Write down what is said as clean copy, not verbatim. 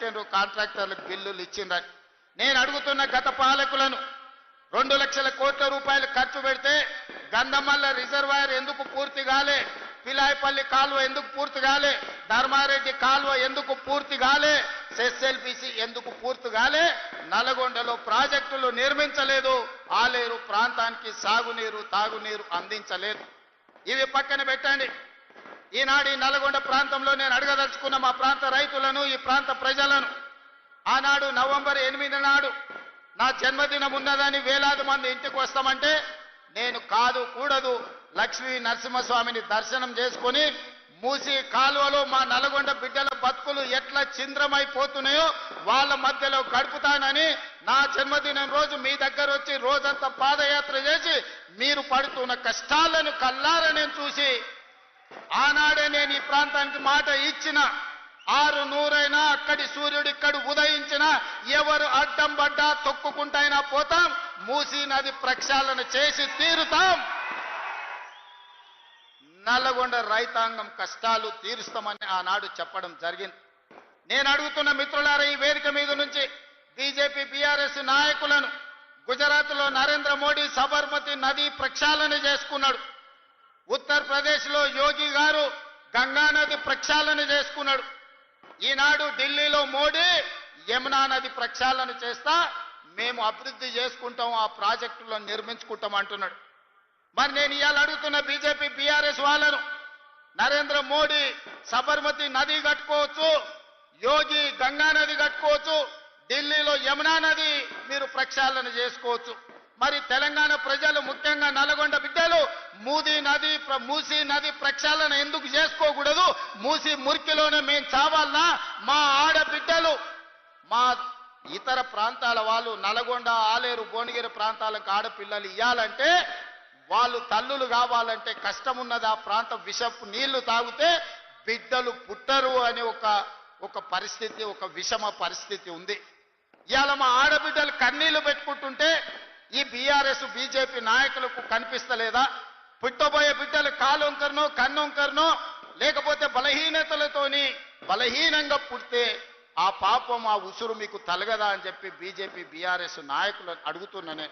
కట్టిండ్రు, కాంట్రాక్టర్లకు బిల్లులు ఇచ్చిండ్రని. నేను అడుగుతున్న గత పాలకులను 2 లక్షల కోట్ల రూపాయలు ఖర్చు పెడితే గంధమల్ల రిజర్వాయర్ ఎందుకు పూర్తి కాలే, పిలాయపల్లి కాలువ ఎందుకు పూర్తి కాలే, ధర్మారెడ్డి కాలువ ఎందుకు పూర్తి కాలే, ఎస్ఎల్బిసి ఎందుకు పూర్తి కాలే, నల్గొండలో ప్రాజెక్టులు నిర్మించలేదు, ఆలేరు ప్రాంతానికి సాగునీరు తాగునీరు అందించలేదు. ఇవి పక్కన పెట్టండి. ఈనాడు ఈ నల్గొండ ప్రాంతంలో నేను అడగదలుచుకున్న మా ప్రాంత రైతులను, ఈ ప్రాంత ప్రజలను, ఆనాడు నవంబర్ 8 నాడు నా జన్మదినం ఉన్నదని వేలాది మంది ఇంటికి వస్తామంటే నేను కాదు కూడదు లక్ష్మీ నరసింహస్వామిని దర్శనం చేసుకొని మూసి కాలువలో మా నల్గొండ బిడ్డల బతుకులు ఎట్లా చింద్రమైపోతున్నాయో వాళ్ళ మధ్యలో గడుపుతానని నా జన్మదినం రోజు మీ దగ్గర వచ్చి రోజంతా పాదయాత్ర చేసి మీరు పడుతున్న కష్టాలను కల్లారా నేను చూసి ఆనాడే నేను ఈ ప్రాంతానికి మాట ఇచ్చిన. 600 అక్కడి సూర్యుడు ఇక్కడ ఉదయించిన ఎవరు అడ్డం పడ్డా తొక్కుకుంటైనా పోతాం, మూసీ నది ప్రక్షాళన చేసి తీరుతాం, నల్లగొండ రైతాంగం కష్టాలు తీరుస్తామని ఆనాడు చెప్పడం జరిగింది. నేను అడుగుతున్న మిత్రులారా, ఈ వేదిక మీద నుంచి బీజేపీ బీఆర్ఎస్ నాయకులను, గుజరాత్లో నరేంద్ర మోడీ సబర్మతి నది ప్రక్షాళన చేసుకున్నాడు, ఉత్తరప్రదేశ్లో యోగి గారు గంగా నది ప్రక్షాళన చేసుకున్నాడు, ఈనాడు ఢిల్లీలో మోడీ యమునా నది ప్రక్షాళన చేస్తా మేము అభివృద్ధి చేసుకుంటాం, ఆ ప్రాజెక్టులను నిర్మించుకుంటాం అంటున్నాడు. మరి నేను ఇవాళ అడుగుతున్న బీజేపీ బీఆర్ఎస్ వాళ్ళను, నరేంద్ర మోడీ సబర్మతి నది కట్టుకోవచ్చు, యోగి గంగా నది కట్టుకోవచ్చు, ఢిల్లీలో యమునా నది మీరు ప్రక్షాళన చేసుకోవచ్చు. మరి తెలంగాణ ప్రజలు, ముఖ్యంగా నల్గొండ బిడ్డలు మూసీ నది ప్రక్షాళన ఎందుకు చేసుకోకూడదు? మూసీ మురికిలోనే మేము చావాలనా? మా ఆడబిడ్డలు, మా ఇతర ప్రాంతాల వాళ్ళు, నల్గొండ, ఆలేరు, భువనగిరి ప్రాంతాలకు ఆడపిల్లలు ఇవ్వాలంటే, వాళ్ళు తల్లులు కావాలంటే కష్టం ఉన్నది. ఆ ప్రాంతం విషపు నీళ్లు తాగితే బిడ్డలు పుట్టరు అనే ఒక పరిస్థితి, ఒక విషమ పరిస్థితి ఉంది. ఇవాళ మా ఆడబిడ్డలు కన్నీళ్లు పెట్టుకుంటుంటే ఈ బీఆర్ఎస్ బీజేపీ నాయకులకు కనిపిస్తలేదా? పుట్టబోయే బిడ్డలు కాలొంకరనో కన్నొంకరనో లేకపోతే బలహీనతలతోని బలహీనంగా పుడితే ఆ పాపం, ఆ ఉసురు మీకు తలగదా అని చెప్పి బీజేపీ బీఆర్ఎస్ నాయకులను అడుగుతున్నానే.